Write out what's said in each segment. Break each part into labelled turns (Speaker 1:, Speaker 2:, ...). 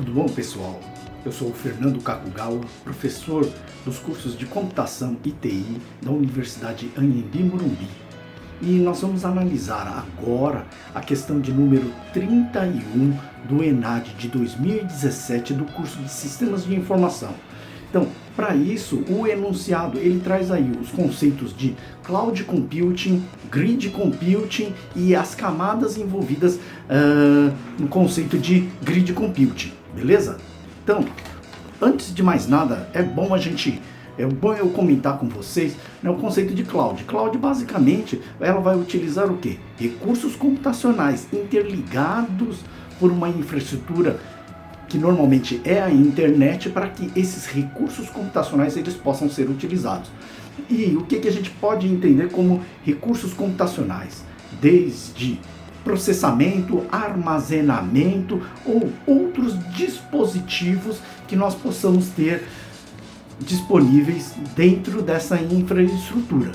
Speaker 1: Tudo bom, pessoal? Eu sou o Fernando Kakugawa, professor dos cursos de Computação e TI da Universidade Anhembi Morumbi. E nós vamos analisar agora a questão de número 31 do ENAD de 2017 do curso de Sistemas de Informação. Então, para isso, o enunciado ele traz aí os conceitos de Cloud Computing, Grid Computing e as camadas envolvidas no conceito de Grid Computing, beleza? Então, antes de mais nada, é bom eu comentar com vocês, né, o conceito de Cloud. Cloud, basicamente, ela vai utilizar o quê? Recursos computacionais interligados por uma infraestrutura que normalmente é a internet, para que esses recursos computacionais eles possam ser utilizados. E o que a gente pode entender como recursos computacionais? Desde processamento, armazenamento ou outros dispositivos que nós possamos ter disponíveis dentro dessa infraestrutura.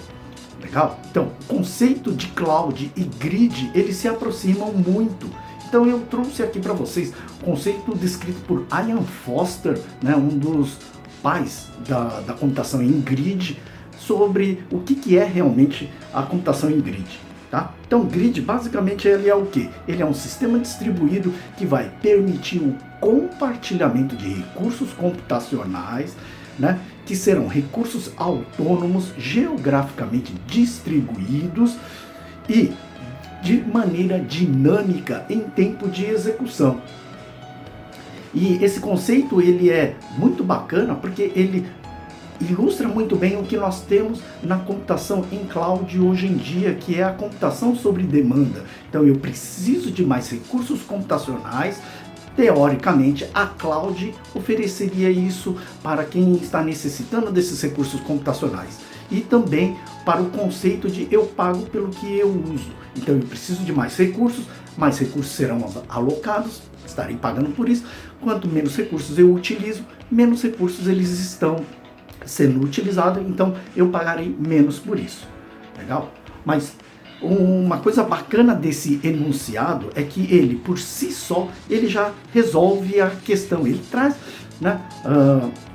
Speaker 1: Legal? Então, o conceito de cloud e grid, eles se aproximam muito. Então eu trouxe aqui para vocês o conceito descrito por Ian Foster, né, um dos pais da computação em grid, sobre o que é realmente a computação em grid. Tá? Então grid basicamente ele é o que? Ele é um sistema distribuído que vai permitir o compartilhamento de recursos computacionais, né, que serão recursos autônomos, geograficamente distribuídos e de maneira dinâmica em tempo de execução. E esse conceito ele é muito bacana porque ele ilustra muito bem o que nós temos na computação em cloud hoje em dia, que é a computação sobre demanda. Então eu preciso de mais recursos computacionais. Teoricamente, a cloud ofereceria isso para quem está necessitando desses recursos computacionais. E também para o conceito de eu pago pelo que eu uso. Então eu preciso de mais recursos serão alocados, estarei pagando por isso. Quanto menos recursos eu utilizo, menos recursos eles estão sendo utilizados, então eu pagarei menos por isso. Legal? Mas uma coisa bacana desse enunciado é que ele, por si só, ele já resolve a questão. Ele traz, né,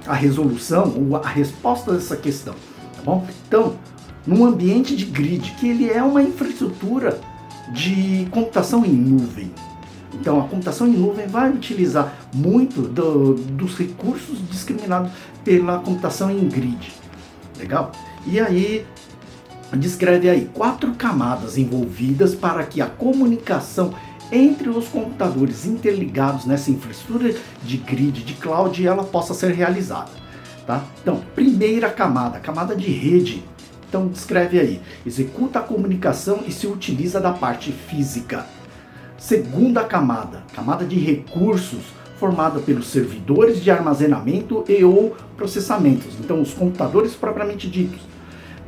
Speaker 1: a resolução ou a resposta dessa questão. Tá bom? Então, num ambiente de grid, que ele é uma infraestrutura de computação em nuvem. Então, a computação em nuvem vai utilizar muito dos recursos discriminados pela computação em grid. Legal? E aí, descreve aí 4 camadas envolvidas para que a comunicação entre os computadores interligados nessa infraestrutura de grid, de cloud, ela possa ser realizada. Tá? Então, primeira camada, camada de rede. Então, descreve aí, executa a comunicação e se utiliza da parte física. Segunda camada, camada de recursos, formada pelos servidores de armazenamento e ou processamentos. Então, os computadores propriamente ditos.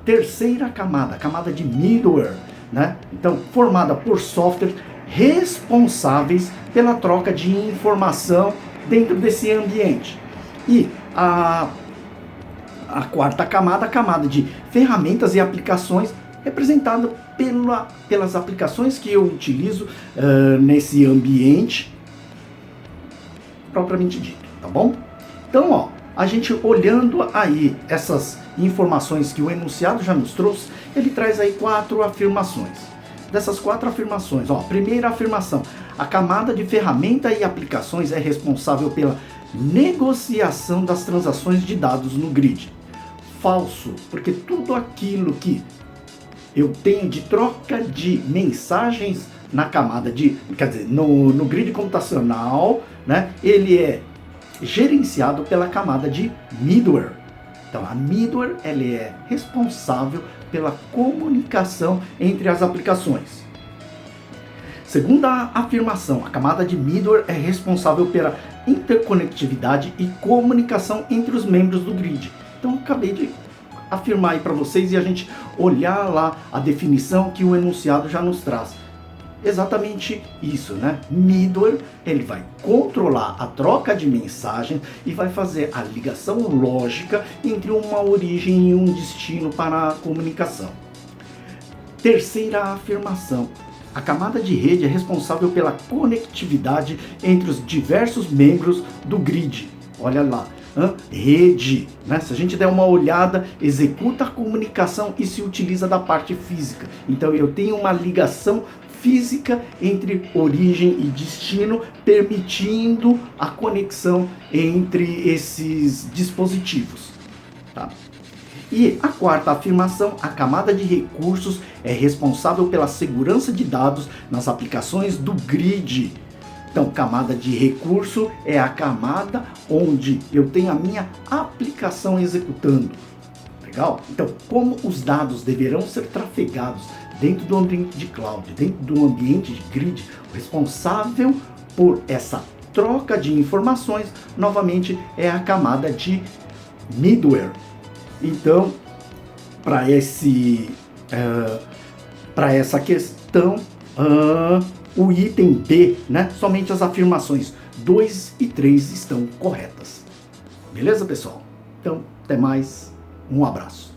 Speaker 1: Terceira camada, camada de middleware, né? Então, formada por softwares responsáveis pela troca de informação dentro desse ambiente. E a quarta camada, a camada de ferramentas e aplicações, representada pelas aplicações que eu utilizo nesse ambiente propriamente dito, tá bom? Então, ó, a gente olhando aí essas informações que o enunciado já nos trouxe, ele traz aí 4 afirmações. Dessas 4 afirmações, ó, primeira afirmação, a camada de ferramenta e aplicações é responsável pela negociação das transações de dados no grid. Falso, porque tudo aquilo que eu tenho de troca de mensagens na camada de, quer dizer, no grid computacional, né, ele é gerenciado pela camada de middleware. Então a middleware ela é responsável pela comunicação entre as aplicações. Segunda afirmação, a camada de middleware é responsável pela interconectividade e comunicação entre os membros do grid. Então acabei de afirmar aí para vocês e a gente olhar lá a definição que o enunciado já nos traz. Exatamente isso, né? Middleware, ele vai controlar a troca de mensagens e vai fazer a ligação lógica entre uma origem e um destino para a comunicação. Terceira afirmação, A camada de rede é responsável pela conectividade entre os diversos membros do grid. Olha lá, rede, né? Se a gente der uma olhada, executa a comunicação e se utiliza da parte física. Então eu tenho uma ligação física entre origem e destino, permitindo a conexão entre esses dispositivos. Tá? E a quarta afirmação, a camada de recursos é responsável pela segurança de dados nas aplicações do grid. Então, camada de recurso é a camada onde eu tenho a minha aplicação executando. Legal? Então, como os dados deverão ser trafegados dentro do ambiente de cloud, dentro do ambiente de grid, o responsável por essa troca de informações, novamente, é a camada de middleware. Então, para essa questão, o item B, né, somente as afirmações 2 e 3 estão corretas. Beleza, pessoal? Então, até mais. Um abraço.